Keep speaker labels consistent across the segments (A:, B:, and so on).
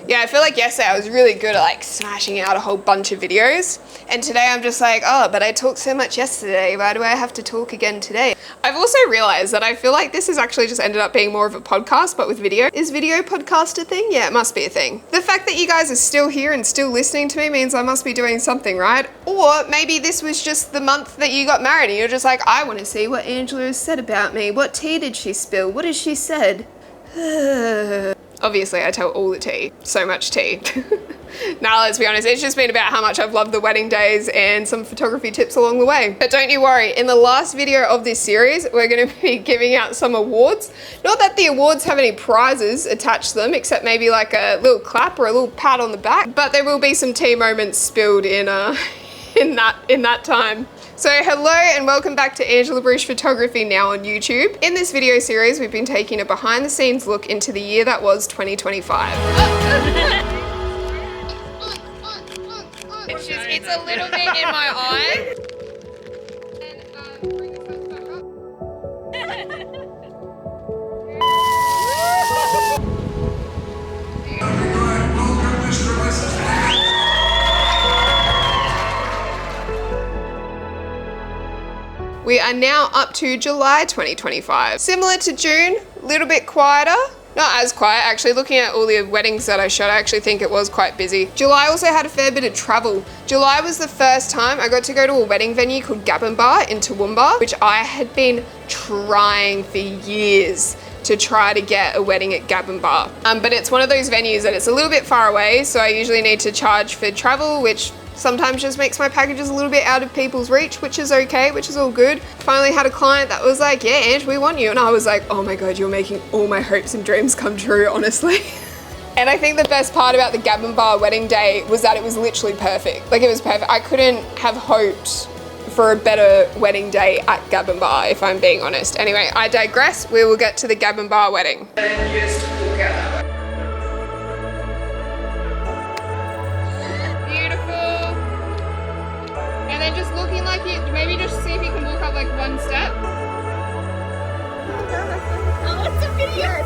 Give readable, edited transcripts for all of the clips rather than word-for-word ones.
A: Yeah, I feel like yesterday I was really good at like smashing out a whole bunch of videos. And today I'm just like, oh, but I talked so much yesterday. Why do I have to talk again today? I've also realized that I feel like this has actually just ended up being more of a podcast, but with video. Is video podcast a thing? Yeah, it must be a thing. The fact that you guys are still here and still listening to me means I must be doing something right. Or maybe this was just the month that you got married and you're just like, I want to see what Angela has said about me. What tea did she spill? What has she said? Obviously, I tell all the tea. So much tea. Now, let's be honest, it's just been about how much I've loved the wedding days and some photography tips along the way. But don't you worry, in the last video of this series, we're going to be giving out some awards. Not that the awards have any prizes attached to them, except maybe like a little clap or a little pat on the back. But there will be some tea moments spilled in that time. So hello and welcome back to Angela Bruce Photography, now on YouTube. In this video series, we've been taking a behind the scenes look into the year that was 2025. It's a little bit in my eye. Bring the fence back up. We are now up to July 2025. Similar to June, a little bit quieter. Not as quiet, actually. Looking at all the weddings that I shot, I actually think it was quite busy. July also had a fair bit of travel. July was the first time I got to go to a wedding venue called Gabbinbar in Toowoomba, which I had been trying for years to try to get a wedding at Gabbinbar. But it's one of those venues that it's a little bit far away, so I usually need to charge for travel, which sometimes just makes my packages a little bit out of people's reach, which is okay, which is all good. Finally had a client that was like, yeah, Ange, we want you. And I was like, oh my God, you're making all my hopes and dreams come true, honestly. And I think the best part about the Gabbinbar wedding day was that it was literally perfect. Like, it was perfect. I couldn't have hoped for a better wedding day at Gabbinbar, if I'm being honest. Anyway, I digress. We will get to the Gabbinbar wedding. And just walk out that way. And then just looking like you, maybe just see if you can walk up like one step.
B: Oh, it's a video!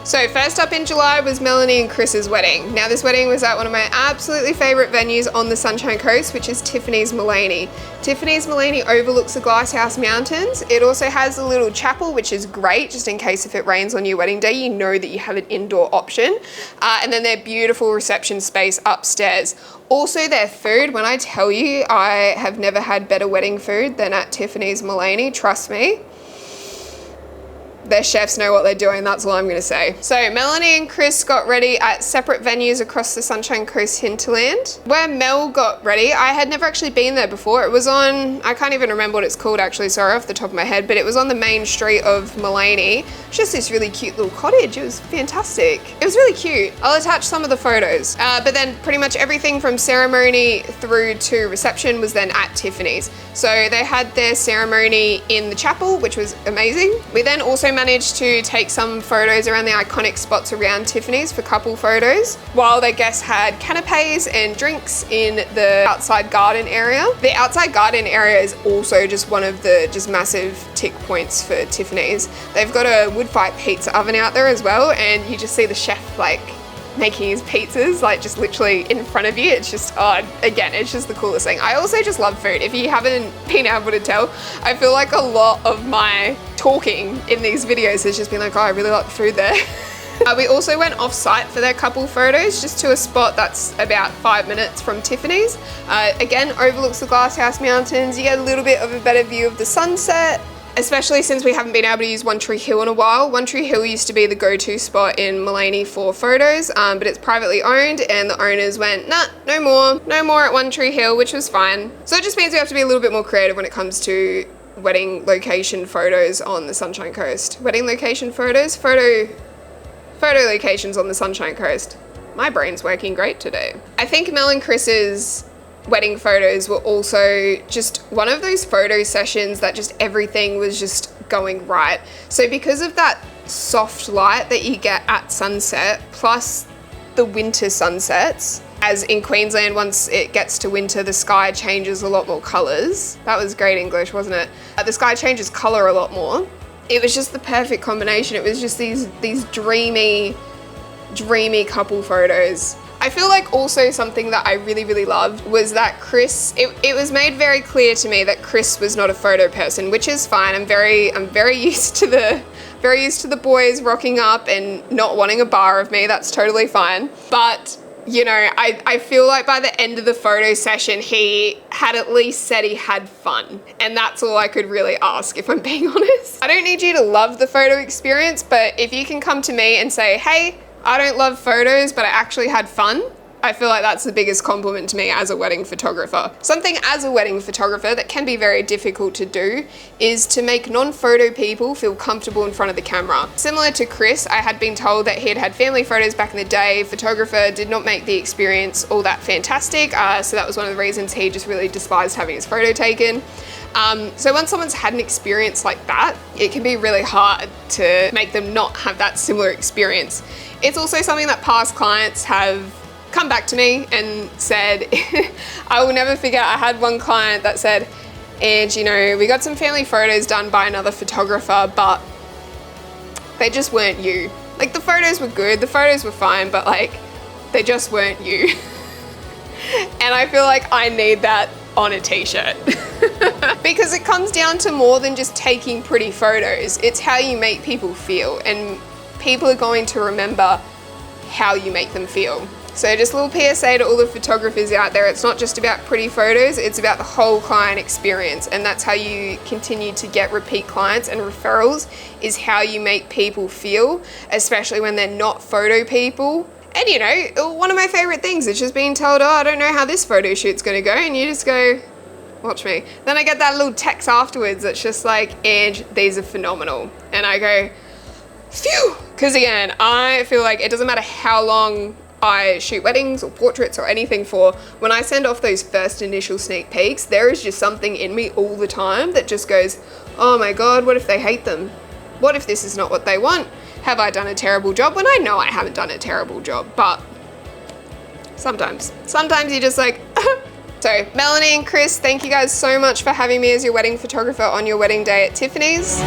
A: So first up in July was Melanie and Chris's wedding. Now this wedding was at one of my absolutely favorite venues on the Sunshine Coast, which is Tiffany's Maleny. Tiffany's Maleny overlooks the Glasshouse Mountains. It also has a little chapel, which is great, just in case if it rains on your wedding day, you know that you have an indoor option. And then their beautiful reception space upstairs. Also their food, when I tell you, I have never had better wedding food than at Tiffany's Maleny, trust me. Their chefs know what they're doing, that's all I'm gonna say. So Melanie and Chris got ready at separate venues across the Sunshine Coast hinterland. Where Mel got ready, I had never actually been there before. It was on, I can't even remember what it's called actually, sorry, off the top of my head, but it was on the main street of Maleny. It's just this really cute little cottage. It was fantastic. It was really cute. I'll attach some of the photos. But then pretty much everything from ceremony through to reception was then at Tiffany's. So they had their ceremony in the chapel, which was amazing. We then also managed to take some photos around the iconic spots around Tiffany's for couple photos, while their guests had canapes and drinks in the outside garden area. The outside garden area is also just one of the just massive tick points for Tiffany's. They've got a wood-fired pizza oven out there as well, and you just see the chef like making his pizzas like just literally in front of you. It's just, again, it's just the coolest thing. I also just love food. If you haven't been able to tell, I feel like a lot of my talking in these videos has just been like, oh, I really like the food there. We also went off-site for their couple photos, just to a spot that's about 5 minutes from Tiffany's. Again, overlooks the Glasshouse Mountains. You get a little bit of a better view of the sunset, especially since we haven't been able to use One Tree Hill in a while. One Tree Hill used to be the go-to spot in Maleny for photos, but it's privately owned and the owners went, nah, no more at One Tree Hill, which was fine. So it just means we have to be a little bit more creative when it comes to wedding location photos on the Sunshine Coast. Wedding location photos, photo photo locations on the Sunshine Coast. My brain's working great today. I think Mel and Chris's wedding photos were also just one of those photo sessions that just everything was just going right. So because of that soft light that you get at sunset, plus the winter sunsets, as in Queensland, once it gets to winter, the sky changes a lot more colours. That was great English, wasn't it? The sky changes colour a lot more. It was just the perfect combination. It was just these dreamy couple photos. I feel like also something that I really loved was that Chris, it was made very clear to me that Chris was not a photo person, which is fine. I'm very used to the boys rocking up and not wanting a bar of me. That's totally fine. But you know, I feel like by the end of the photo session, he had at least said he had fun. And that's all I could really ask, if I'm being honest. I don't need you to love the photo experience, but if you can come to me and say, hey, I don't love photos, but I actually had fun, I feel like that's the biggest compliment to me as a wedding photographer. Something as a wedding photographer that can be very difficult to do is to make non-photo people feel comfortable in front of the camera. Similar to Chris, I had been told that he had had family photos back in the day. Photographer did not make the experience all that fantastic, so that was one of the reasons he just really despised having his photo taken. So when someone's had an experience like that, it can be really hard to make them not have that similar experience. It's also something that past clients have come back to me and said, I will never forget, I had one client that said, and you know, we got some family photos done by another photographer, but they just weren't you. Like the photos were good, the photos were fine, but like they just weren't you. And I feel like I need that on a t-shirt. Because it comes down to more than just taking pretty photos. It's how you make people feel, and people are going to remember how you make them feel. So just a little PSA to all the photographers out there, it's not just about pretty photos, it's about the whole client experience, and that's how you continue to get repeat clients and referrals, is how you make people feel, especially when they're not photo people. And you know, one of my favorite things is just being told, oh, I don't know how this photo shoot's gonna go, and you just go, watch me. Then I get that little text afterwards that's just like, Ange, these are phenomenal. And I go, phew, because again, I feel like it doesn't matter how long I shoot weddings or portraits or anything for, when I send off those first initial sneak peeks, there is just something in me all the time that just goes, oh my God, what if they hate them? What if this is not what they want? Have I done a terrible job? When I know I haven't done a terrible job, but sometimes you're just like, So Melanie and Chris, thank you guys so much for having me as your wedding photographer on your wedding day at Tiffany's.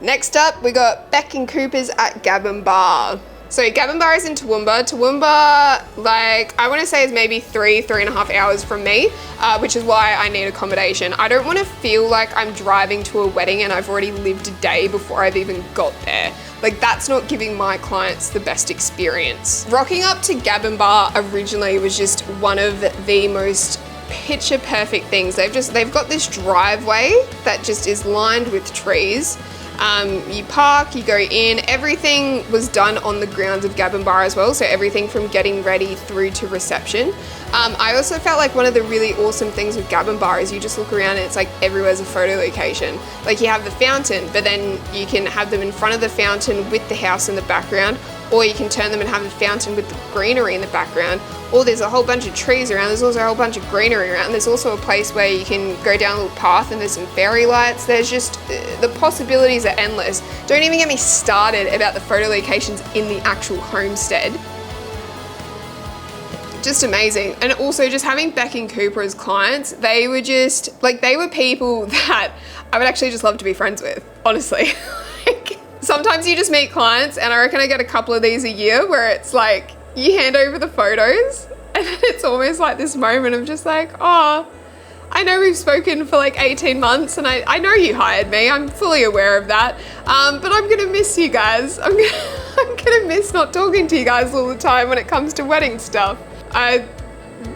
A: Next up, we got Beck and Cooper's at Gabbinbar. So Gabbinbar is in Toowoomba. Toowoomba, like, I want to say is maybe 3.5 hours from me, which is why I need accommodation. I don't want to feel like I'm driving to a wedding and I've already lived a day before I've even got there. Like, that's not giving my clients the best experience. Rocking up to Gabbinbar originally was just one of the most picture perfect things. They've got this driveway that just is lined with trees. You park, you go in, everything was done on the grounds of Gabbinbar as well, so everything from getting ready through to reception. I also felt like one of the really awesome things with Gabbinbar is you just look around and it's like everywhere's a photo location. Like you have the fountain, but then you can have them in front of the fountain with the house in the background, or you can turn them and have a fountain with the greenery in the background, or there's a whole bunch of trees around, there's also a whole bunch of greenery around. There's also a place where you can go down a little path and there's some fairy lights. There's just, the possibilities are endless. Don't even get me started about the photo locations in the actual homestead. Just amazing. And also just having Beck and Cooper as clients, they were just, like, they were people that I would actually just love to be friends with, honestly. Like, sometimes you just meet clients, and I reckon I get a couple of these a year where it's like, you hand over the photos and then it's almost like this moment of just like, oh, I know we've spoken for like 18 months and I know you hired me. I'm fully aware of that. But I'm gonna miss you guys. I'm gonna miss not talking to you guys all the time when it comes to wedding stuff.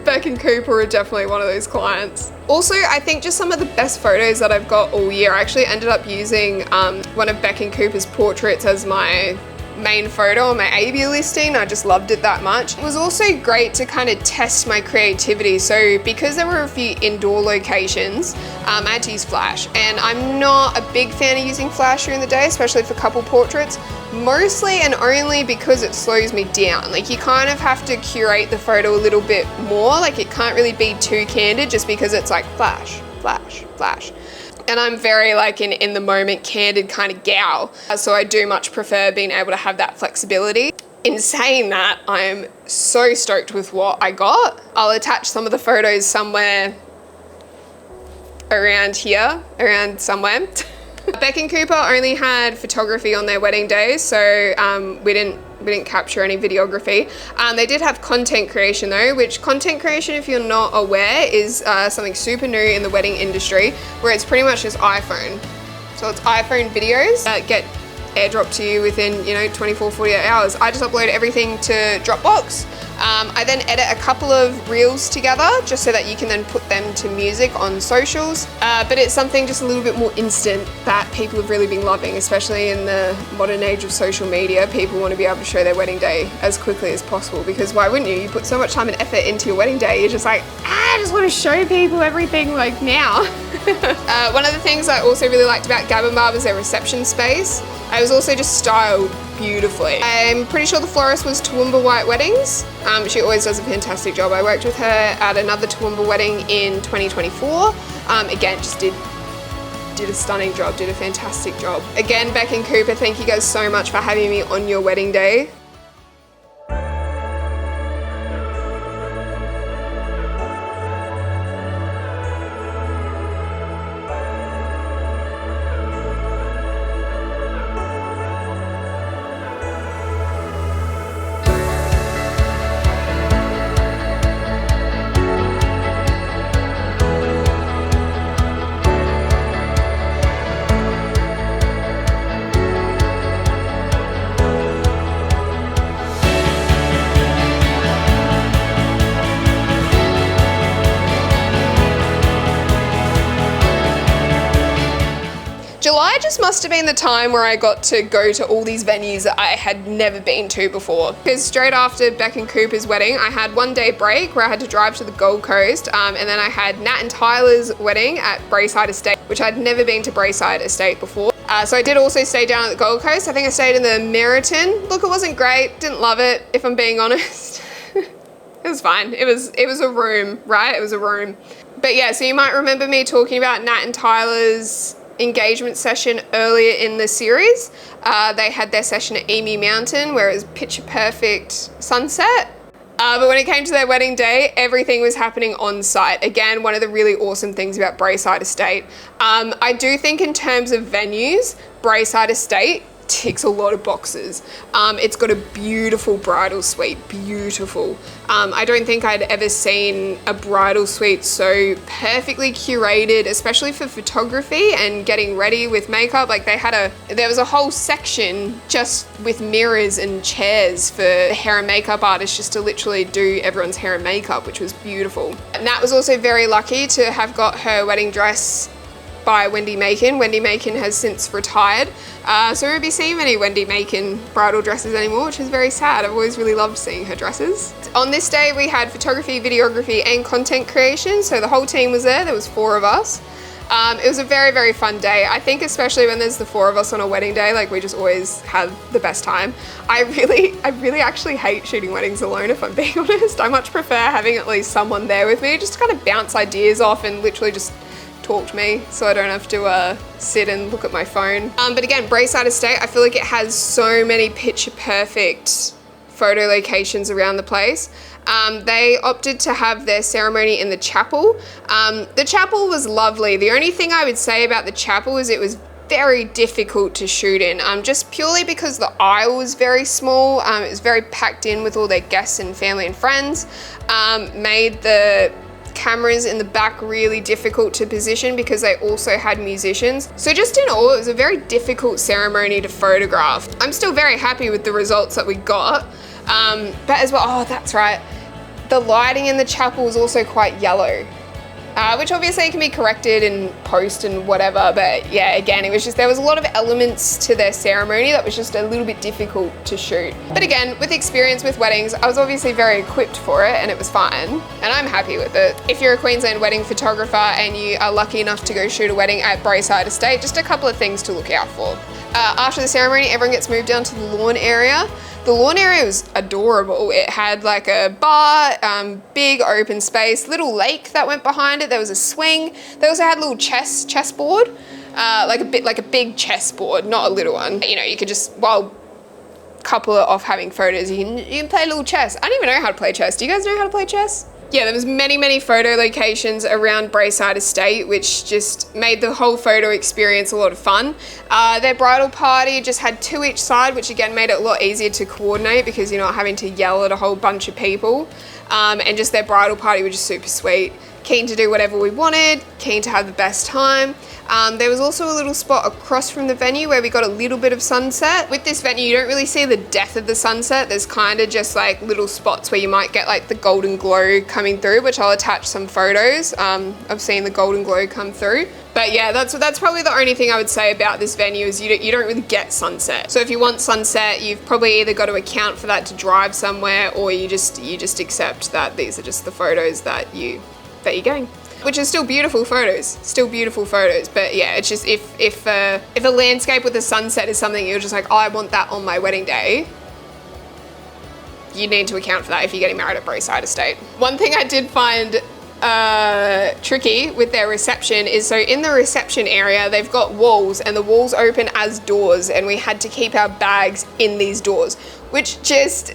A: Beck and Cooper are definitely one of those clients. Also, I think just some of the best photos that I've got all year, I actually ended up using one of Beck and Cooper's portraits as my main photo on my A/B listing. I just loved it that much. It was also great to kind of test my creativity. So because there were a few indoor locations, I had to use flash, and I'm not a big fan of using flash during the day, especially for couple portraits, mostly and only because it slows me down. Like, you kind of have to curate the photo a little bit more. Like, it can't really be too candid just because it's like flash, flash, flash. And I'm very like an in the moment candid kind of gal. So I do much prefer being able to have that flexibility. In saying that, I'm so stoked with what I got. I'll attach some of the photos somewhere around here, around somewhere. Beck and Cooper only had photography on their wedding day, so we didn't capture any videography. They did have content creation though, which content creation, if you're not aware, is something super new in the wedding industry, where it's pretty much just iPhone. So it's iPhone videos that get airdropped to you within, 24, 48 hours. I just upload everything to Dropbox. I then edit a couple of reels together just so that you can then put them to music on socials. But it's something just a little bit more instant that people have really been loving, especially in the modern age of social media. People want to be able to show their wedding day as quickly as possible, because why wouldn't you? You put so much time and effort into your wedding day. You're just like, I just want to show people everything like now. One of the things I also really liked about Gabbinbar was their reception space. It was also just styled beautifully. I'm pretty sure the florist was Toowoomba White Weddings. She always does a fantastic job. I worked with her at another Toowoomba wedding in 2024. Again, just did a stunning job, did a fantastic job. Again, Beck and Cooper, thank you guys so much for having me on your wedding day. July just must have been the time where I got to go to all these venues that I had never been to before. Because straight after Beck and Cooper's wedding, I had 1 day break where I had to drive to the Gold Coast, and then I had Nat and Tyler's wedding at Braeside Estate, which I'd never been to Braeside Estate before. So I did also stay down at the Gold Coast. I think I stayed in the Meriton. Look, it wasn't great, didn't love it, if I'm being honest. It was fine. It was a room, right? It was a room. But yeah, so you might remember me talking about Nat and Tyler's engagement session earlier in the series. They had their session at Emu Mountain where it was picture perfect sunset. But when it came to their wedding day, everything was happening on site. Again, one of the really awesome things about Braeside Estate. I do think in terms of venues, Braeside Estate ticks a lot of boxes. It's got a beautiful bridal suite, beautiful. I don't think I'd ever seen a bridal suite so perfectly curated, especially for photography and getting ready with makeup. Like there was a whole section just with mirrors and chairs for the hair and makeup artists just to literally do everyone's hair and makeup, which was beautiful. And Nat was also very lucky to have got her wedding dress by Wendy Macon. Wendy Macon has since retired, so we won't be seeing many Wendy Macon bridal dresses anymore, which is very sad. I've always really loved seeing her dresses. On this day we had photography, videography and content creation, so the whole team was there. There was 4 of us. It was a very, very fun day. I think especially when there's the 4 of us on a wedding day, like we just always have the best time. I really actually hate shooting weddings alone, if I'm being honest. I much prefer having at least someone there with me just to kind of bounce ideas off and literally just talk to me so I don't have to sit and look at my phone. But again, Braeside Estate, I feel like it has so many picture perfect photo locations around the place. They opted to have their ceremony in the chapel. The chapel was lovely. The only thing I would say about the chapel is it was very difficult to shoot in, just purely because the aisle was very small. It was very packed in with all their guests and family and friends. Made the cameras in the back really difficult to position because they also had musicians. So just in all, it was a very difficult ceremony to photograph. I'm still very happy with the results that we got. But as well, oh, that's right. The lighting in the chapel was also quite yellow, which obviously can be corrected in post and whatever. But yeah, again, it was just, there was a lot of elements to their ceremony that was just a little bit difficult to shoot. But again, with experience with weddings, I was obviously very equipped for it and it was fine. And I'm happy with it. If you're a Queensland wedding photographer and you are lucky enough to go shoot a wedding at Braeside Estate, just a couple of things to look out for. After the ceremony, everyone gets moved down to the lawn area. The lawn area was adorable. It had like a bar, big open space, little lake that went behind it. There was a swing. They also had a little chessboard, like a big chessboard, not a little one. You know, you could just, while couple are off having photos, you can play a little chess. I don't even know how to play chess. Do you guys know how to play chess? Yeah, there was many photo locations around Braeside Estate, which just made the whole photo experience a lot of fun. Their bridal party just had 2 each side, which again made it a lot easier to coordinate because you're not having to yell at a whole bunch of people. And just their bridal party was just super sweet. Keen to do whatever we wanted, keen to have the best time. There was also a little spot across from the venue where we got a little bit of sunset. With this venue, you don't really see the depth of the sunset. There's kind of just like little spots where you might get like the golden glow coming through, which I'll attach some photos. I've seen the golden glow come through. But yeah, that's probably the only thing I would say about this venue is you don't really get sunset. So if you want sunset, you've probably either got to account for that to drive somewhere, or you just accept that these are just the photos that you're getting. Which is still beautiful photos, but yeah, it's just if a landscape with a sunset is something you're just like, oh, I want that on my wedding day, you need to account for that if you're getting married at Braeside Estate. One thing I did find tricky with their reception is, so in the reception area they've got walls and the walls open as doors, and we had to keep our bags in these doors, which just,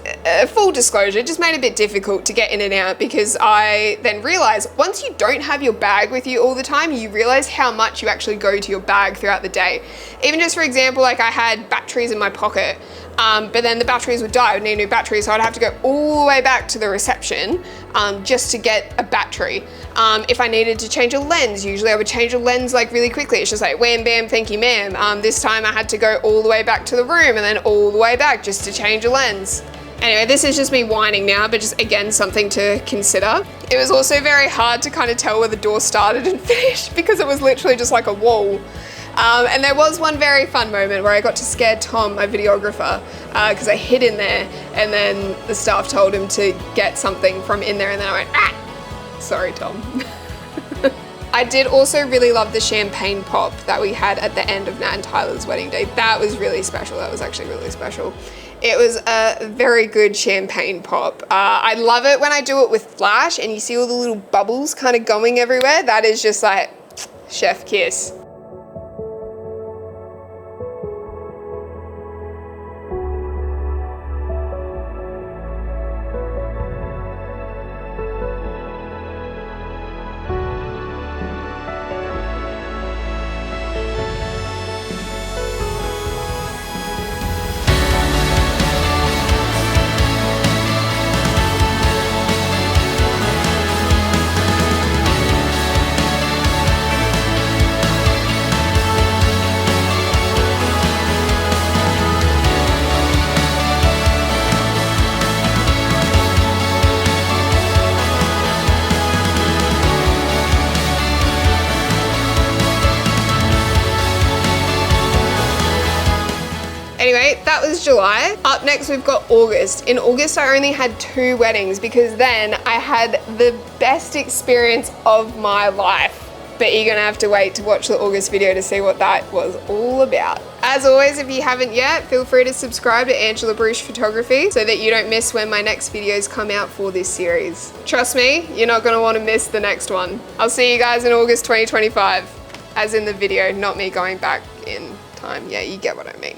A: full disclosure, just made it a bit difficult to get in and out, because I then realized once you don't have your bag with you all the time, you realize how much you actually go to your bag throughout the day. Even just for example, like I had batteries in my pocket, but then the batteries would die, I would need new batteries, so I'd have to go all the way back to the reception just to get a battery. If I needed to change a lens, usually I would change a lens like really quickly. It's just like wham bam, thank you ma'am. This time I had to go all the way back to the room and then all the way back just to change a lens. Anyway, this is just me whining now, but just again, something to consider. It was also very hard to kind of tell where the door started and finished because it was literally just like a wall. And there was one very fun moment where I got to scare Tom, my videographer, because I hid in there, and then the staff told him to get something from in there, and then I went, ah! Sorry, Tom. I did also really love the champagne pop that we had at the end of Nat and Tyler's wedding day. That was really special. That was actually really special. It was a very good champagne pop. I love it when I do it with flash and you see all the little bubbles kind of going everywhere. That is just like chef kiss. Anyway, that was July. Up next, we've got August. In August, I only had 2 weddings because then I had the best experience of my life. But you're gonna have to wait to watch the August video to see what that was all about. As always, if you haven't yet, feel free to subscribe to Angela Bruce Photography so that you don't miss when my next videos come out for this series. Trust me, you're not gonna wanna miss the next one. I'll see you guys in August 2025, as in the video, not me going back in time. Yeah, you get what I mean.